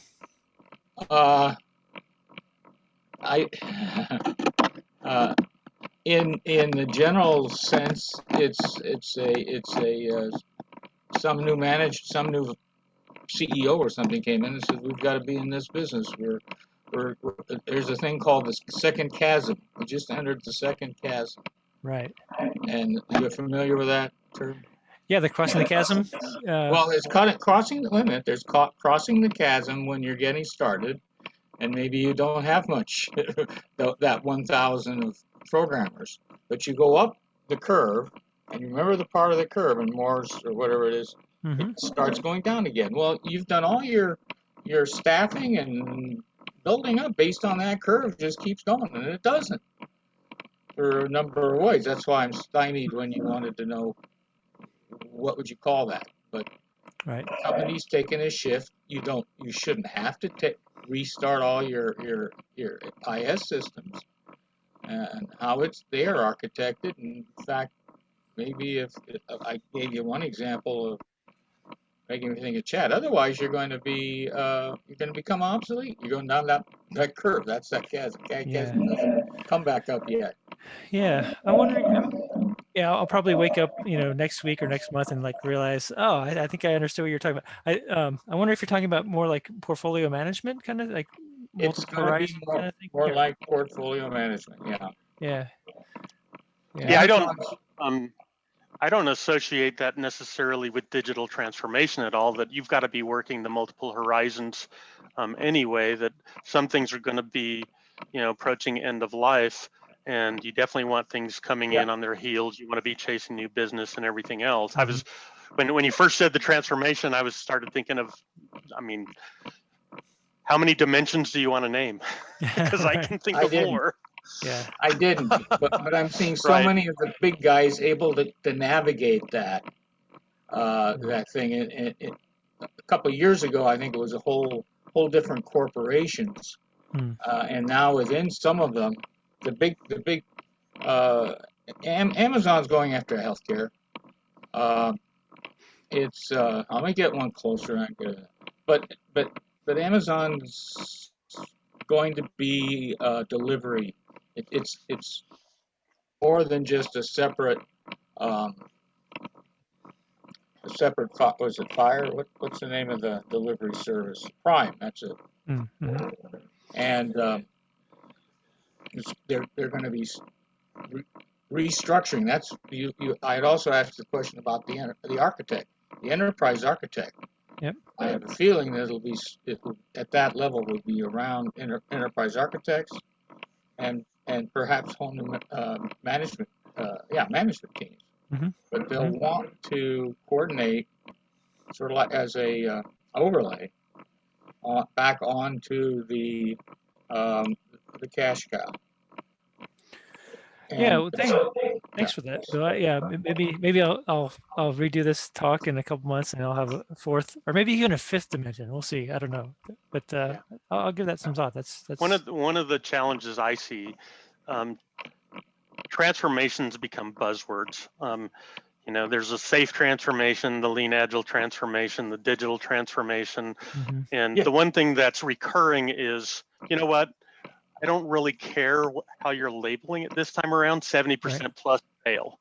In the general sense, it's a some new CEO or something came in and said we've got to be in this business. There's a thing called the second chasm. We just entered the second chasm. Right. And you're familiar with that term? Yeah, the crossing the chasm. Well, it's crossing the limit. There's crossing the chasm when you're getting started, and maybe you don't have much, that 1,000 of programmers. But you go up the curve, and you remember the part of the curve in Morse or whatever it is, it starts going down again. Well, you've done all your staffing and building up based on that curve, just keeps going, and it doesn't for a number of ways. That's why I'm stymied when you wanted to know what would you call that. But right. Companies taking a shift. You shouldn't have to restart all your IS systems and how they are architected. And in fact, maybe if I gave you one example of making me think of chat, otherwise you're going to become obsolete. You're going down that curve. That's that chasm. Chasm doesn't come back up yet. Yeah, I'm wondering. Yeah, I'll probably wake up, next week or next month and realize, oh, I think I understood what you're talking about. I wonder if you're talking about more like portfolio management, kind of like multiple horizon kind of thing. More like portfolio management. Yeah. I don't associate that necessarily with digital transformation at all, that you've got to be working the multiple horizons anyway, that some things are going to be, approaching end of life, and you definitely want things coming in on their heels. You want to be chasing new business and everything else. I was, when you first said the transformation, I started thinking of, how many dimensions do you want to name? Because I can think of more. Yeah, I didn't, but I'm seeing so many of the big guys able to navigate that thing. And a couple of years ago, I think it was a whole different corporations, and now within some of them, the big Amazon's going after healthcare. It's I'm gonna get one closer. But Amazon's going to be delivery. It's more than just a separate was it Fire? What's the name of the delivery service? Prime. That's it. And they're going to be restructuring. That's you. I had also asked the question about the architect, the enterprise architect. Yep. I have a feeling that at that level will be around enterprise architects and perhaps whole new management teams. But they'll want to coordinate sort of like as a overlay back onto the cash cow. And thanks for that, Bill. Maybe I'll redo this talk in a couple months, and I'll have a fourth, or maybe even a fifth dimension. We'll see. I don't know, but I'll give that some thought. That's one of the challenges I see. Transformations become buzzwords. There's a safe transformation, the lean agile transformation, the digital transformation, and the one thing that's recurring is, you know what? I don't really care how you're labeling it this time around. 70% plus fail.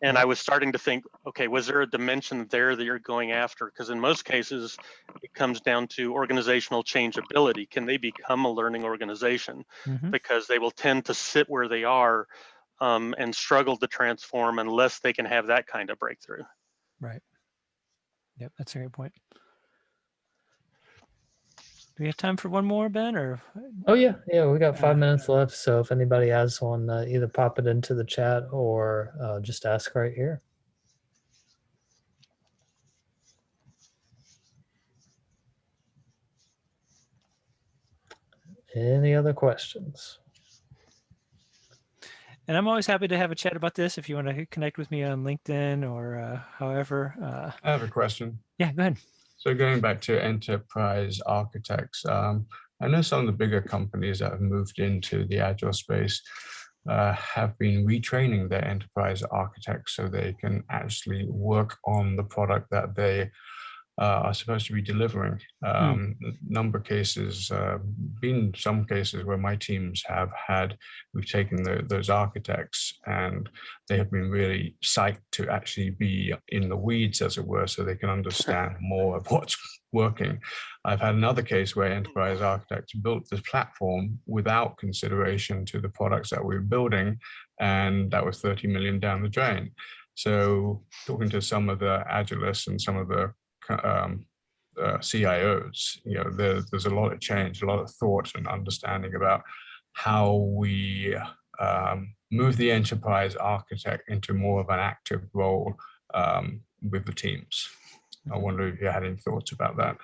And I was starting to think, okay, was there a dimension there that you're going after? Because in most cases, it comes down to organizational changeability. Can they become a learning organization? Mm-hmm. Because they will tend to sit where they are and struggle to transform unless they can have that kind of breakthrough. Right. Yep, that's a great point. Do we have time for one more, Ben? Or Oh yeah, we got 5 minutes left. So if anybody has one, either pop it into the chat or just ask right here. Any other questions? And I'm always happy to have a chat about this if you want to connect with me on LinkedIn or however. I have a question. Yeah, go ahead. So going back to enterprise architects, I know some of the bigger companies that have moved into the Agile space have been retraining their enterprise architects so they can actually work on the product that they are supposed to be delivering. Number of cases, been some cases where my teams have had, we've taken those architects and they have been really psyched to actually be in the weeds, as it were, so they can understand more of what's working. I've had another case where enterprise architects built this platform without consideration to the products that we were building, and that was 30 million down the drain. So talking to some of the Agilists and some of the CIOs, there's a lot of change, a lot of thought and understanding about how we move the enterprise architect into more of an active role with the teams. I wonder if you had any thoughts about that.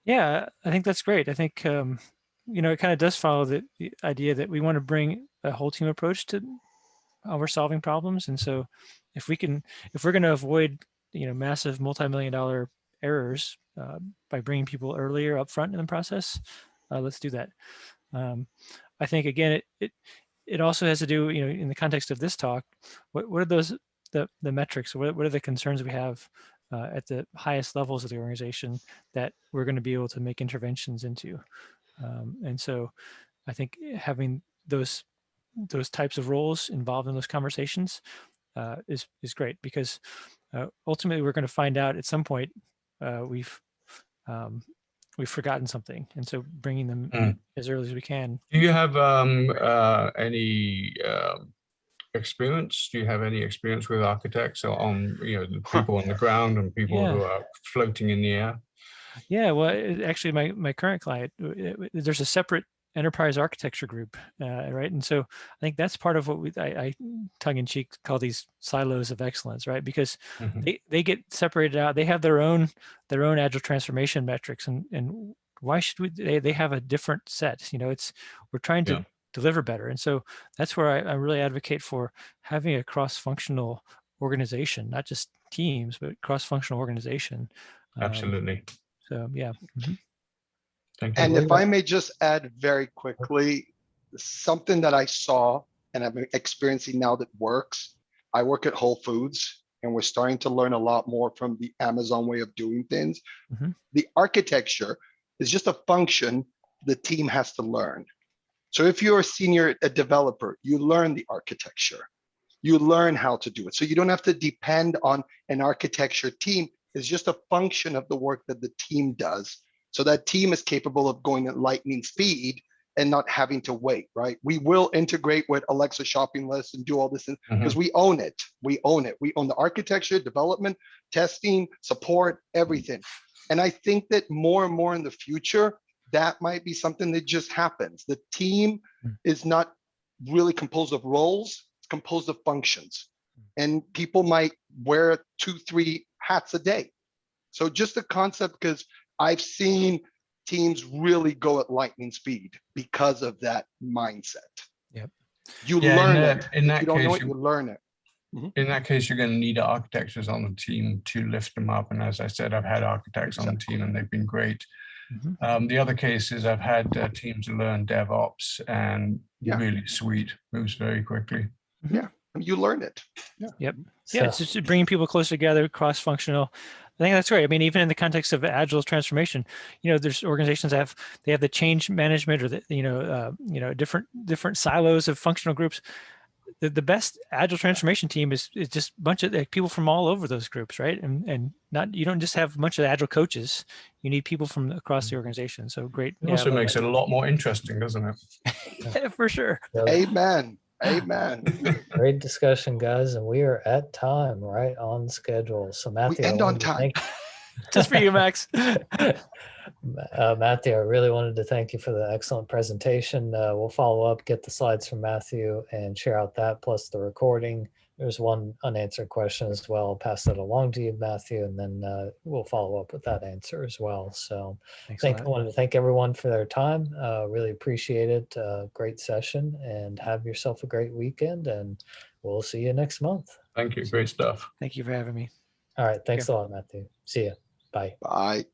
Yeah, I think that's great. I think, it kind of does follow the idea that we want to bring a whole team approach to how we're solving problems. And so if we're going to avoid, massive multi-million-dollar errors by bringing people earlier up front in the process, let's do that. I think, again, it also has to do, in the context of this talk, what are the metrics, what are the concerns we have at the highest levels of the organization that we're going to be able to make interventions into. And so I think having those types of roles involved in those conversations is great, because ultimately we're going to find out at some point we've forgotten something, and so bringing them as early as we can. Do you have any experience? Do you have any experience with architects or on people on the ground and people who are floating in the air? Yeah, well, actually, my current client, there's a separate enterprise architecture group, right? And so I think that's part of what I tongue-in-cheek call these silos of excellence, right? Because they get separated out. They have their own Agile transformation metrics, and why should we? They have a different set. We're trying to deliver better, and so that's where I really advocate for having a cross-functional organization, not just teams, but cross-functional organization. Absolutely. So yeah. Thank you. And if I may just add very quickly, something that I saw and I'm experiencing now that works. I work at Whole Foods, and we're starting to learn a lot more from the Amazon way of doing things. The architecture is just a function the team has to learn. So if you're a developer, you learn the architecture. You learn how to do it. So you don't have to depend on an architecture team. It's just a function of the work that the team does. So that team is capable of going at lightning speed and not having to wait, right? We will integrate with Alexa shopping lists and do all this because we own it. We own it. We own the architecture, development, testing, support, everything. And I think that more and more in the future, that might be something that just happens. The team is not really composed of roles, it's composed of functions. And people might wear 2-3 hats a day. So just the concept, because I've seen teams really go at lightning speed because of that mindset. Yep. You learn it. In that you don't case, know it, you learn it. In that case, you're going to need architects on the team to lift them up. And as I said, I've had architects on the team and they've been great. The other case is I've had teams learn DevOps and really sweet, moves very quickly. Yeah, you learn it. Yep. Yeah, it's just bringing people closer together, cross-functional. I think that's great. I mean, even in the context of Agile transformation, there's organizations that have the change management or the different silos of functional groups. the best Agile transformation team is just a bunch of people from all over those groups, right? And not, you don't just have a bunch of Agile coaches. You need people from across the organization. So great. It also makes it a lot more interesting, doesn't it? Yeah, for sure. Amen. Amen. Great discussion, guys, and we are at time, right on schedule. So Matthew, We end on time. Just for you, Max. Matthew, I really wanted to thank you for the excellent presentation. We'll follow up, get the slides from Matthew and share out that plus the recording. There's one unanswered question as well. I'll pass that along to you, Matthew, and then we'll follow up with that answer as well. So I wanted to thank everyone for their time. Really appreciate it. Great session, and have yourself a great weekend, and we'll see you next month. Thank you. Great stuff. Thank you for having me. All right. Thanks a lot, Matthew. See you. Bye. Bye.